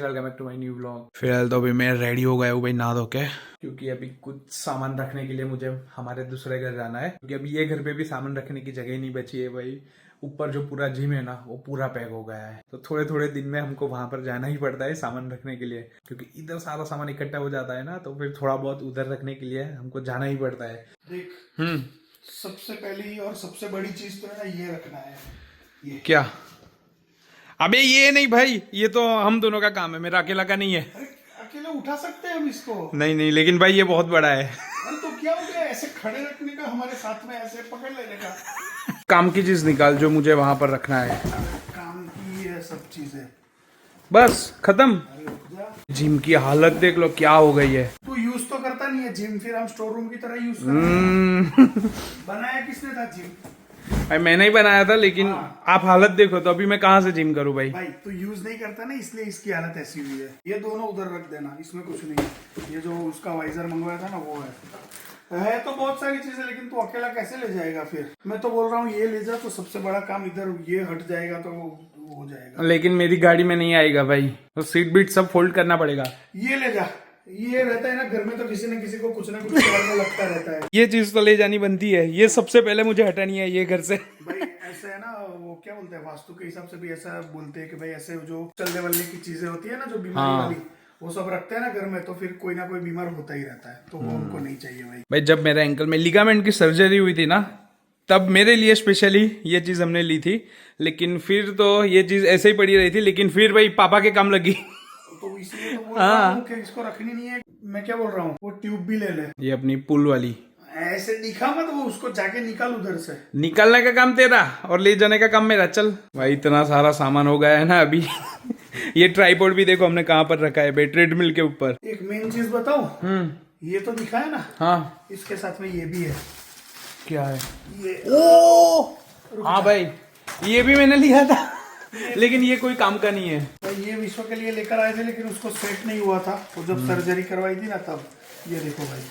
Welcome back to my new vlog. फिलहाल तो अभी मैं रेडी हो गया हूँ भाई नहा धो के, क्योंकि अभी कुछ सामान रखने के लिए मुझे हमारे दूसरे घर जाना है, क्योंकि अभी ये घर पे भी सामान रखने की जगह नहीं बची है भाई। ऊपर जो पूरा जिम है ना वो पूरा पैक हो गया है, तो थोड़े थोड़े दिन में हमको वहां पर जाना ही पड़ता है सामान रखने के लिए, क्योंकि इधर सारा सामान इकट्ठा हो जाता है ना, तो फिर थोड़ा बहुत उधर रखने के लिए हमको जाना ही पड़ता है। देख, सबसे पहली और सबसे बड़ी चीज तो है ना, ये रखना है। ये क्या? अबे ये नहीं भाई, ये तो हम दोनों का काम है, मेरा अकेला का नहीं है। अरे अकेले उठा सकते हैं हम इसको। नहीं नहीं, लेकिन भाई ये बहुत बड़ा है। अरे तो क्या हो गया, ऐसे खड़े रखने का, हमारे साथ में ऐसे पकड़ लेने का। काम की चीज निकाल जो मुझे वहां पर रखना है। काम की है सब चीजें, बस खत्म। अरे रुक जा। जिम की हालत देख लो क्या हो गई है। तू यूज तो करता नहीं है जिम, फिर हम स्टोर रूम की तरह यूज करते। बनाया किसने था जिम? भाई मैंने ही बनाया था, लेकिन आप हालत देखो तो अभी मैं कहाँ से जिम करूँ भाई। भाई तू यूज नहीं करता ना, इसलिए इसकी हालत ऐसी हुई है। ये दोनों उधर रख देना, इसमें कुछ नहीं है। ये जो उसका वाइजर मंगवाया था ना वो है तो बहुत सारी चीजें, लेकिन तू अकेला कैसे ले जाएगा? फिर मैं तो बोल रहा हूँ ये ले जा, तो सबसे बड़ा काम इधर ये हट जाएगा तो वो हो जाएगा। लेकिन मेरी गाड़ी में नहीं आएगा भाई, तो सीट बीट सब फोल्ड करना पड़ेगा। ये ले जा, ये रहता है ना घर में, तो किसी न किसी को कुछ ना कुछ करने लगता रहता है। ये चीज तो ले जानी बनती है, ये सबसे पहले मुझे हटानी है ये घर से। भाई ऐसे है ना, वो क्या बोलते हैं, वास्तु के हिसाब से भी ऐसा बोलते हैं कि भाई ऐसे जो चलने वलने की चीजें होती है ना, जो बीमारी वाली, वो सब रखते हैं ना घर में, तो फिर कोई ना कोई बीमार होता ही रहता है, तो वो उनको नहीं चाहिए भाई। भाई जब मेरे एंकल में लिगामेंट की सर्जरी हुई थी ना, तब मेरे लिए स्पेशली ये चीज हमने ली थी, लेकिन फिर तो ये चीज ऐसे ही पड़ी रही थी, लेकिन फिर भाई पापा के काम लगी। तो इसलिए तो बोल रहा हूँ कि इसको रखनी नहीं है। मैं क्या बोल रहा हूँ, वो ट्यूब भी ले ले, ये अपनी पुल वाली। ऐसे दिखा मत, वो उसको जाके निकाल उधर से। निकालने का काम तेरा और ले जाने का काम मेरा। चल भाई, इतना सारा सामान हो गया है ना अभी। ये ट्राइपॉड भी देखो हमने कहाँ पर रखा है भाई, ट्रेडमिल के ऊपर। एक मेन चीज बताऊं, ये तो दिखा है ना, हाँ इसके साथ में ये भी है। क्या है? ये हाँ भाई, ये भी मैंने लिया था, लेकिन ये कोई काम का नहीं है भाई। ये विश्व के लिए लेकर आए थे, लेकिन उसको सेट नहीं हुआ था, वो जब सर्जरी करवाई थी ना तब। ये देखो भाई,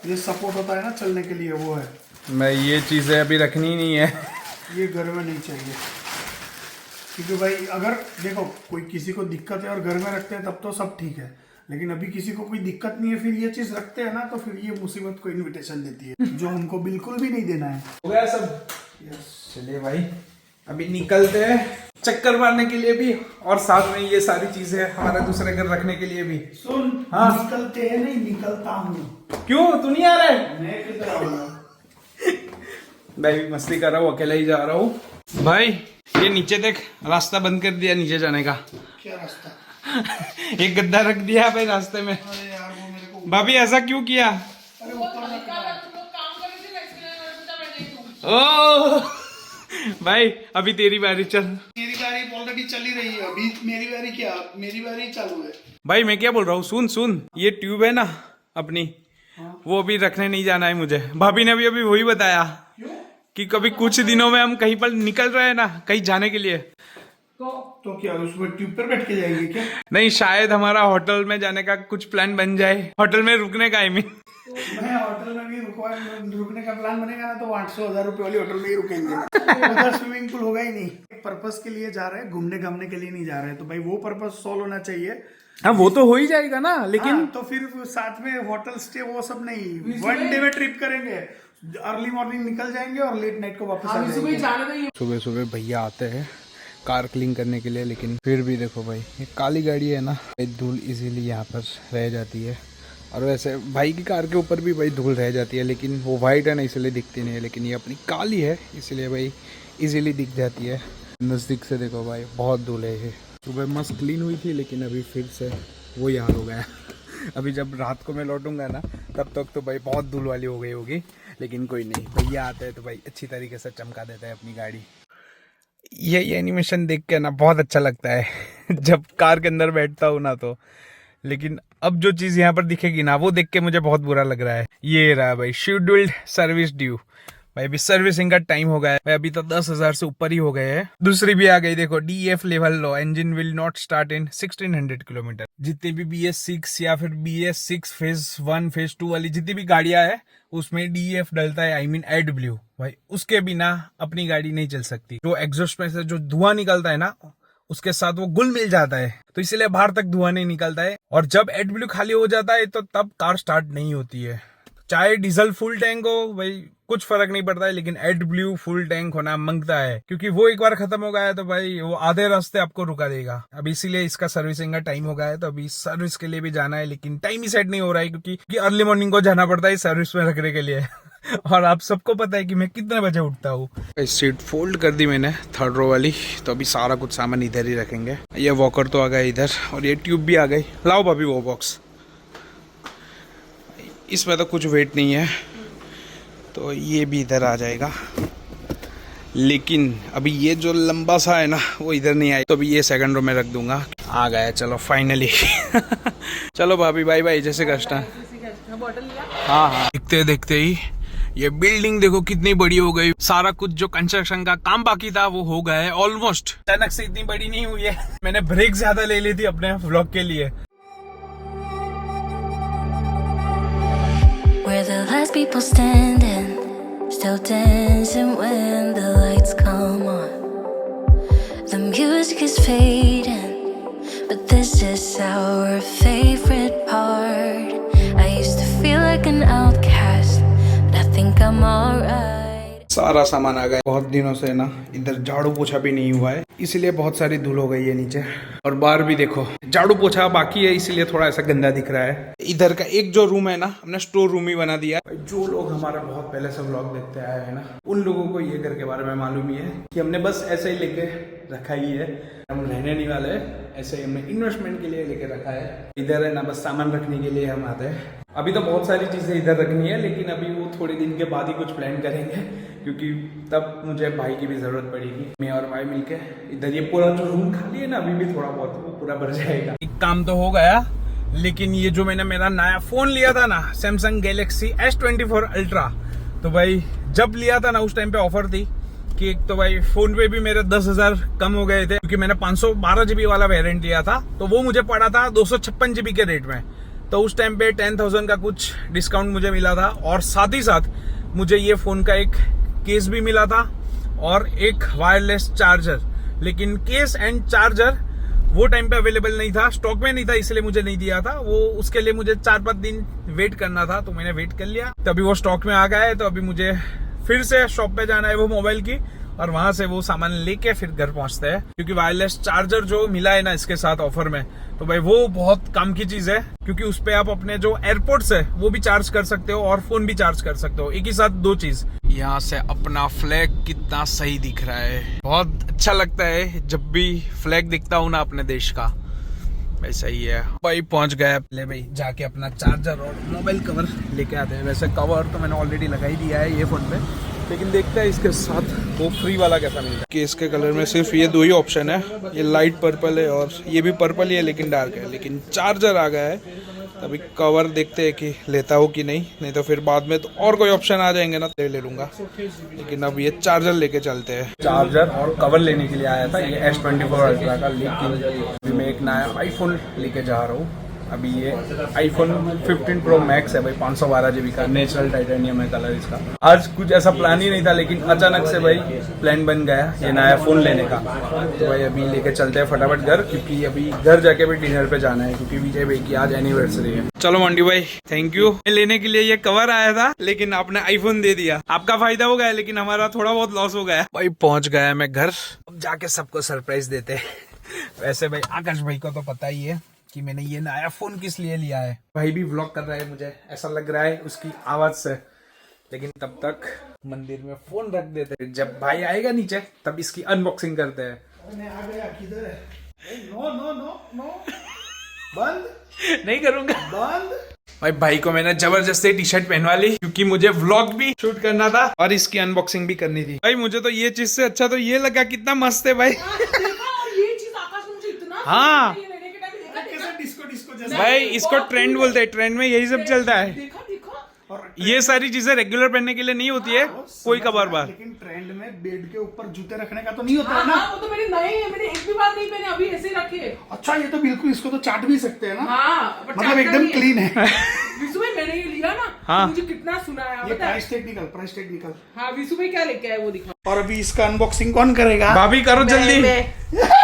ये सपोर्ट होता है ना चलने के लिए, वो है भाई। ये चीजें अभी रखनी नहीं है, ये घर में नहीं चाहिए। क्योंकि भाई अगर देखो कोई किसी को दिक्कत है और घर में रखते हैं तब तो सब ठीक है, लेकिन अभी किसी को कोई दिक्कत नहीं है, फिर ये चीज रखते हैं ना, तो फिर ये मुसीबत को इनविटेशन देती है, जो हमको बिल्कुल भी नहीं देना है। हो गया सब। चलिए भाई, अभी निकलते हैं चक्कर मारने के लिए भी, और साथ में ये सारी चीजें हमारे दूसरे घर रखने के लिए भी। सुन, हाँ? निकलते हैं नहीं, निकलता हूँ। क्यों, तू नहीं आ रहा है? मैं किधर आऊंगा भाई मस्ती कर रहा हूँ, अकेला ही जा रहा हूँ। भाई ये नीचे देख, रास्ता बंद कर दिया नीचे जाने का। क्या रास्ता? एक गद्दा रख दिया भाई रास्ते में। अरे यार वो मेरे को, भाभी ऐसा क्यों किया? अरे ऊपर रखना। ओ भाई अभी तेरी बारी, चल। मेरी बारी ऑलरेडी चली रही है, अभी मेरी बारी क्या, मेरी बारी चालू है। भाई मैं क्या बोल रहा हूँ, सुन सुन, ये ट्यूब है ना अपनी, वो अभी रखने नहीं जाना है मुझे। भाभी ने अभी वही बताया कि कभी कुछ दिनों में हम कहीं पर निकल रहे हैं ना, कहीं जाने के लिए, तो क्या उसमें ट्यूब पर बैठ के जाएंगे क्या? नहीं शायद हमारा होटल में जाने का कुछ प्लान बन जाए, होटल में रुकने का। आई मीन मैं होटल में भी रुकने का प्लान बनेगा ना, तो 800-1000 रुपए वाली होटल में ही रुकेंगे। उधर स्विमिंग पूल होगा ही नहीं। एक पर्पस के लिए जा रहे हैं, घूमने घामने के लिए नहीं जा रहे हैं, तो भाई वो पर्पस सॉल्व होना चाहिए। हाँ वो तो हो ही जाएगा ना, लेकिन तो फिर साथ में होटल स्टे वो सब नहीं, 1 डे में ट्रिप करेंगे, अर्ली मॉर्निंग निकल जाएंगे और लेट नाइट को वापस आ जाएंगे। सुबह सुबह भैया आते हैं कार क्लीन करने के लिए, लेकिन फिर भी देखो भाई, ये काली गाड़ी है ना, धूल इजीली यहाँ पर रह जाती है। और वैसे भाई की कार के ऊपर भी भाई धूल रह जाती है, लेकिन वो वाइट है ना इसलिए दिखती नहीं है, लेकिन ये अपनी काली है इसलिए भाई इजीली दिख जाती है। नज़दीक से देखो भाई, बहुत धूल है ये। सुबह मस्त क्लीन हुई थी, लेकिन अभी फिर से वो यार हो गया। अभी जब रात को मैं लौटूंगा ना, तब तक तो भाई बहुत धूल वाली हो गई होगी, लेकिन कोई नहीं, भैया आते हैं तो भाई अच्छी तरीके से चमका देता है अपनी गाड़ी। ये एनिमेशन देख के ना बहुत अच्छा लगता है जब कार के अंदर बैठता हूँ ना तो, लेकिन अब जो चीज यहाँ पर दिखेगी ना वो देख के मुझे बहुत बुरा लग रहा है। ये रहा भाई, शेड्यूल्ड सर्विस ड्यू। भाई अभी सर्विसिंग का टाइम हो गया है भाई, अभी तो 10,000 से ऊपर ही हो गए हैं। दूसरी भी आ गई देखो, DEF level low, engine will not start in 1600 kilometre. जितनी भी BS6 या फिर BS6 फेज 1 फेज 2 वाली जितनी भी गाड़ियां है उसमें DEF डलता है, आई मीन AdBlue। भाई उसके बिना अपनी गाड़ी नहीं चल सकती। जो एग्जॉस्ट में से जो धुआं निकलता है ना, उसके साथ वो घुल मिल जाता है, तो इसीलिए बाहर तक धुआं नहीं निकलता है। और जब एडब्ल्यू खाली हो जाता है तो तब कार स्टार्ट नहीं होती है। चाहे डीजल फुल टैंक हो भाई, कुछ फर्क नहीं पड़ता है, लेकिन एडब्ल्यू फुल टैंक होना मांगता है, क्योंकि वो एक बार खत्म हो गया है तो भाई वो आधे रास्ते आपको रुका देगा। अब इसीलिए इसका सर्विसिंग का टाइम हो गया है, तो अभी सर्विस के लिए भी जाना है, लेकिन टाइम ही सेट नहीं हो रहा है, क्योंकि अर्ली मॉर्निंग को जाना पड़ता है सर्विस में रखने के लिए। और आप सबको पता है कि मैं कितने बजे उठता हूँ। सीट फोल्ड कर दी मैंने, थर्ड रो वाली, तो अभी सारा कुछ सामान इधर ही रखेंगे। ये वॉकर तो आ गया इधर, और ये ट्यूब भी आ गई। लाओ भाभी वो बॉक्स, इसमें तो कुछ वेट नहीं है, तो ये भी इधर आ जाएगा। लेकिन अभी ये जो लंबा सा है ना वो इधर नहीं आए, तो अभी ये सेकंड रो में रख दूंगा। आ गया, चलो फाइनली। चलो भाभी बाय बाय, जैसे कष्ट। हाँ हाँ, देखते देखते ही ये बिल्डिंग देखो कितनी बड़ी हो गई। सारा कुछ जो कंस्ट्रक्शन का काम बाकी था वो हो गया है ऑलमोस्ट। अचानक से इतनी बड़ी नहीं हुई है, मैंने ब्रेक ज्यादा ले ली थी अपने व्लॉग के लिए। Where the last people standing, still dancing when the lights come on. The music is fading, but this is our favorite part. I used to feel like an outcast, but I think I'm alright. सारा सामान आ गया। बहुत दिनों से ना इधर झाड़ू पोछा भी नहीं हुआ है, इसीलिए बहुत सारी धूल हो गई है नीचे। और बाहर भी देखो झाड़ू पोछा बाकी है, इसीलिए थोड़ा ऐसा गंदा दिख रहा है। इधर का एक जो रूम है ना, हमने स्टोर रूम ही बना दिया है। जो लोग हमारा बहुत पहले से व्लॉग देखते आए हैं ना, उन लोगों को ये घर के बारे में मालूम ही है कि हमने बस ऐसे ही लेके रखा ही है। हम रहने नहीं वाले, ऐसे ही हमने इन्वेस्टमेंट के लिए लेके रखा है। इधर है ना बस सामान रखने के लिए हम आते हैं। अभी तो बहुत सारी चीजें इधर रखनी है, लेकिन अभी वो थोड़े दिन के बाद ही कुछ प्लान करेंगे, क्योंकि तब मुझे भाई की भी जरूरत पड़ेगी। मैं और भाई मिलके इधर ये पूरा जो रूम खाली है ना, अभी भी थोड़ा बहुत वो पूरा भर जाएगा। एक काम तो हो गया, लेकिन ये जो मैंने मेरा नया फोन लिया था ना, सैमसंग गैलेक्सी S24 अल्ट्रा, तो भाई जब लिया था ना उस टाइम पे ऑफर थी कि एक तो भाई फोन पे भी मेरे 10,000 कम हो गए थे, क्योंकि मैंने 512 GB वाला वेरिएंट लिया था, तो वो मुझे पड़ा था 256 GB के रेट में। तो उस टाइम पे 10,000 का कुछ डिस्काउंट मुझे मिला था, और साथ ही साथ मुझे ये फोन का एक केस भी मिला था और एक वायरलेस चार्जर। लेकिन केस एंड चार्जर वो टाइम पे अवेलेबल नहीं था, स्टॉक में नहीं था, इसलिए मुझे नहीं दिया था वो। उसके लिए मुझे 4-5 दिन वेट करना था, तो मैंने वेट कर लिया, तो अभी वो स्टॉक में आ गया है। तो अभी मुझे फिर से शॉप पे जाना है वो मोबाइल की, और वहां से वो सामान लेके फिर घर पहुंचते हैं। क्योंकि वायरलेस चार्जर जो मिला है ना इसके साथ ऑफर में, तो भाई वो बहुत काम की चीज है, क्योंकि उस पे आप अपने जो एयरपोर्ट्स है वो भी चार्ज कर सकते हो और फोन भी चार्ज कर सकते हो, एक ही साथ दो चीज। यहाँ से अपना फ्लैग कितना सही दिख रहा है, बहुत अच्छा लगता है जब भी फ्लैग दिखता हूँ ना अपने देश का। वैसा ही है भाई, पहुंच गए। ले भाई जाके अपना चार्जर और मोबाइल कवर लेके आते हैं। वैसे कवर तो मैंने ऑलरेडी लगा ही दिया है ये फोन पे, लेकिन देखते हैं इसके साथ वो फ्री वाला कैसा मिलता है। केस के कलर में सिर्फ ये दो ही ऑप्शन है, ये लाइट पर्पल है और ये भी पर्पल ही है लेकिन डार्क है। लेकिन चार्जर आ गया है, अभी कवर देखते हैं कि लेता हो कि नहीं तो फिर बाद में तो और कोई ऑप्शन आ जाएंगे ना, ले लूंगा। लेकिन अब ये चार्जर लेके चलते हैं। चार्जर और कवर लेने के लिए आया था ये S24 अल्ट्रा का, लेकिन अभी मैं एक नया आईफोन लेके जा रहा हूँ। अभी ये आईफोन 15 प्रो मैक्स है भाई, 512 GB का, नेचुरल टाइटेनियम है कलर इसका। आज कुछ ऐसा प्लान ही नहीं था, लेकिन अचानक से भाई प्लान बन गया ये नया फोन लेने का। तो भाई अभी लेके चलते हैं फटाफट घर, क्योंकि अभी घर जाके भी डिनर पे जाना है, क्योंकि विजय भाई की आज एनिवर्सरी है। चलो मंडी भाई, थैंक यू। लेने के लिए ये कवर आया था, लेकिन आपने आईफोन दे दिया। आपका फायदा हो गया, लेकिन हमारा थोड़ा बहुत लॉस हो गया। भाई पहुंच गया मैं घर, अब जाके सबको सरप्राइज देते। वैसे भाई आकाश भाई को तो पता ही है कि मैंने ये नया फोन किस लिए लिया है। भाई भी व्लॉग कर रहा है, मुझे ऐसा लग रहा है उसकी आवाज से। लेकिन तब तक मंदिर में फोन रख देते हैं, जब भाई आएगा नीचे तब इसकी अनबॉक्सिंग करते हैं। मैं आ गया, किधर है? नो नो नो नो, बंद नहीं करूंगा बंद। भाई को मैंने जबरदस्ती टी शर्ट पहनवा ली, क्योंकि मुझे व्लॉग भी शूट करना था और इसकी अनबॉक्सिंग भी करनी थी। भाई मुझे तो ये चीज से अच्छा तो ये लगा, कितना मस्त है भाई। ये चीज आकाश मुझे इतना हाँ डिस्को डिस्को जैसा भाई, इसको ट्रेंड बोलते हैं, ट्रेंड में यही सब चलता है। देखा देखा। और ये सारी चीजें रेगुलर पहनने के लिए नहीं होती है, कोई कबार बार। लेकिन ट्रेंड में बेड के ऊपर जूते रखने का तो नहीं होता है ना। हाँ, वो तो मेरे नए हैं, मैंने एक भी बार नहीं पहने, अभी ऐसे ही रखे। अच्छा, ये तो बिल्कुल, इसको तो चाट भी सकते हैं ना। हाँ, मतलब एकदम क्लीन है। विशु भाई मैंने ये लिया ना, हाँ। मुझे कितना सुना है ये पता है? Price technical. हाँ विशु भाई क्या लेके आए वो दिखा। और अभी इसका अनबॉक्सिंग कौन करेगा? भाभी करो जल्दी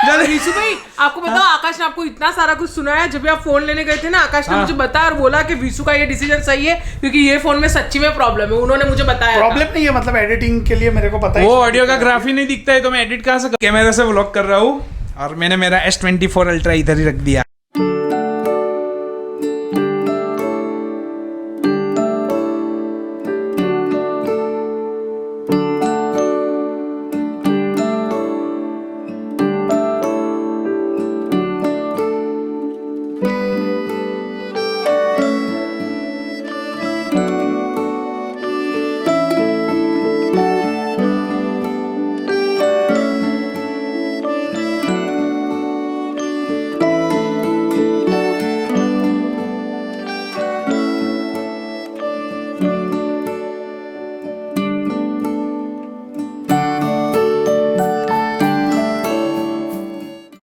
जल्दी। विशु भाई आपको बताओ, आकाश ने आपको इतना सारा कुछ सुनाया। जब भी आप फोन लेने गए थे ना, आकाश ने मुझे बताया और बोला कि विशु का ये डिसीजन सही है, क्योंकि ये फोन में सच्ची में प्रॉब्लम है। उन्होंने मुझे बताया प्रॉब्लम नहीं है, मतलब एडिटिंग के लिए मेरे को पता है। वो ऑडियो का ग्राफ ही नहीं दिखता है तो मैं एडिट कहाँ से कैमरे से व्लॉग कर रहा हूँ। और मैंने मेरा S24 अल्ट्रा इधर ही रख दिया।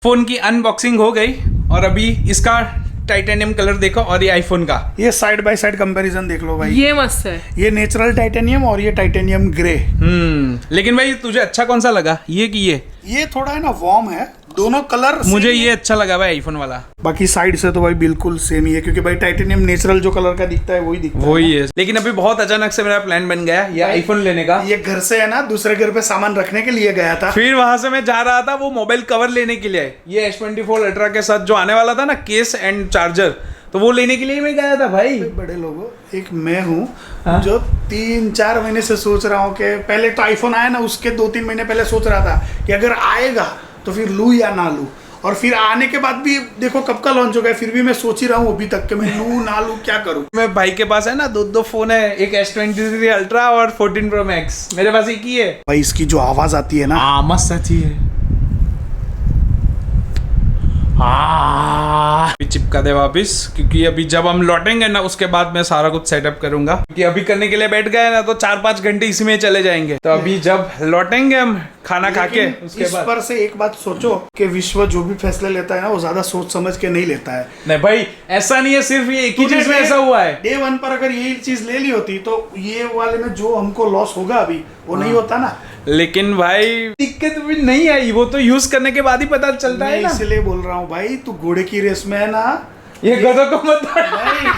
फोन की अनबॉक्सिंग हो गई और अभी इसका टाइटेनियम कलर देखो और ये आईफोन का ये साइड बाय साइड कंपैरिजन देख लो भाई। ये मस्त है। ये नेचुरल टाइटेनियम और ये टाइटेनियम ग्रे। लेकिन भाई तुझे अच्छा कौन सा लगा, ये कि ये थोड़ा है ना वार्म है, दोनों कलर मुझे ये अच्छा लगा भाई आईफोन वाला। बाकी साइड से तो भाई बिल्कुल सेम ही है, क्योंकि भाई टाइटेनियम नेचुरल जो कलर का दिखता है वही दिखता है। वही है, लेकिन अभी बहुत अचानक से मेरा प्लान बन गया ये आईफोन लेने का। ये घर से है ना दूसरे घर पे सामान रखने के लिए गया था, फिर वहां से मैं जा रहा था वो मोबाइल कवर लेने के लिए, ये S24 अल्ट्रा के साथ जो आने वाला था ना, केस एंड चार्जर, तो वो लेने के लिए मैं गया था भाई। बड़े लोगों, एक मैं हूँ जो 3-4 महीने से सोच रहा हूँ कि पहले तो आईफोन आया ना, उसके 2-3 महीने पहले सोच रहा था कि अगर आएगा तो फिर लूँ या ना लूँ, और फिर आने के बाद भी देखो कब का लॉन्च हो गया, फिर भी मैं सोच ही रहा हूँ अभी तक कि मैं लूँ ना लूँ, क्या करूँ। मैं भाई के पास है ना दो फोन है, एक S23 अल्ट्रा और 14 Pro Max, मेरे पास एक ही है भाई। इसकी जो आवाज आती है ना, मस्त अच्छी है। चिपका दे वापिस, क्योंकि अभी जब हम लौटेंगे ना उसके बाद मैं सारा कुछ सेटअप करूंगा, क्योंकि अभी करने के लिए बैठ गए ना तो 4-5 घंटे इसी में चले जाएंगे। तो अभी जब लौटेंगे हम खाना खा के उसके इस बाद। पर से एक बात सोचो कि विश्व जो भी फैसले लेता है ना वो ज्यादा सोच समझ के नहीं लेता है। नहीं भाई ऐसा नहीं है, सिर्फ ये एक ही चीज में ऐसा हुआ है। Day 1 पर अगर यही चीज ले ली होती तो ये वाले में जो हमको लॉस होगा अभी वो नहीं होता ना। लेकिन भाई दिक्कत भी नहीं आई, वो तो यूज करने के बाद ही पता चलता है ना। इसलिए बोल रहा हूँ भाई, तू घोड़े की रेस में है ना, ये गधों को मत नहीं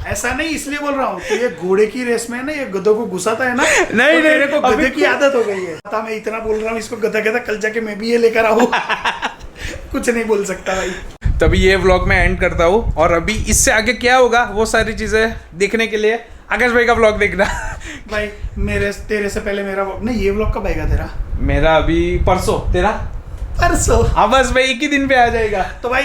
ऐसा नहीं, इसलिए बोल रहा हूँ तो ये घोड़े की रेस में है ना, ये गधों को घुसाता है ना। नहीं, तो मेरे को अभी गधे की आदत हो गई है। पता मैं इतना बोल रहा हूँ इसको गधा गधा, कल जाके मैं भी ये लेकर आऊँ कुछ नहीं बोल सकता भाई। तभी ये व्लॉग मैं एंड करता हूँ, और अभी इससे आगे क्या होगा वो सारी चीजें देखने के लिए आकाश भाई का व्लॉग देखना। भाई तेरे से पहले मेरा नहीं, ये व्लॉग कब आएगा तेरा? मेरा अभी परसों, तेरा परसों। हाँ बस भाई एक ही दिन पे आ जाएगा। तो भाई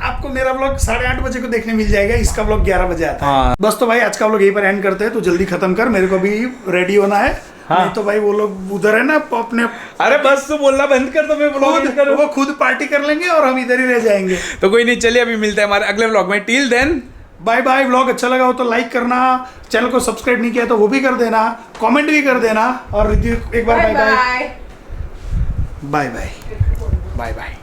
आपको मेरा व्लॉग 8:30 बजे को देखने मिल जाएगा, इसका व्लॉग 11 बजे आता है। हाँ। बस तो भाई आज का व्लॉग यहीं पर एंड करते हैं, तो जल्दी खत्म कर, मेरे को भी रेडी होना है। हाँ। नहीं तो भाई वो लोग उधर है ना अपने, अरे बस तो बोलना बंद कर, तो मैं व्लॉग एंड करूँ। वो खुद पार्टी कर लेंगे और हम इधर ही रह जाएंगे। तो कोई नहीं, चलिए अभी मिलते हैं हमारे अगले व्लॉग में। Till then bye bye. Vlog अच्छा लगा हो तो लाइक करना, चैनल को सब्सक्राइब नहीं किया तो वो भी कर देना, कमेंट भी कर देना, और एक बार bye bye bye bye bye bye bye.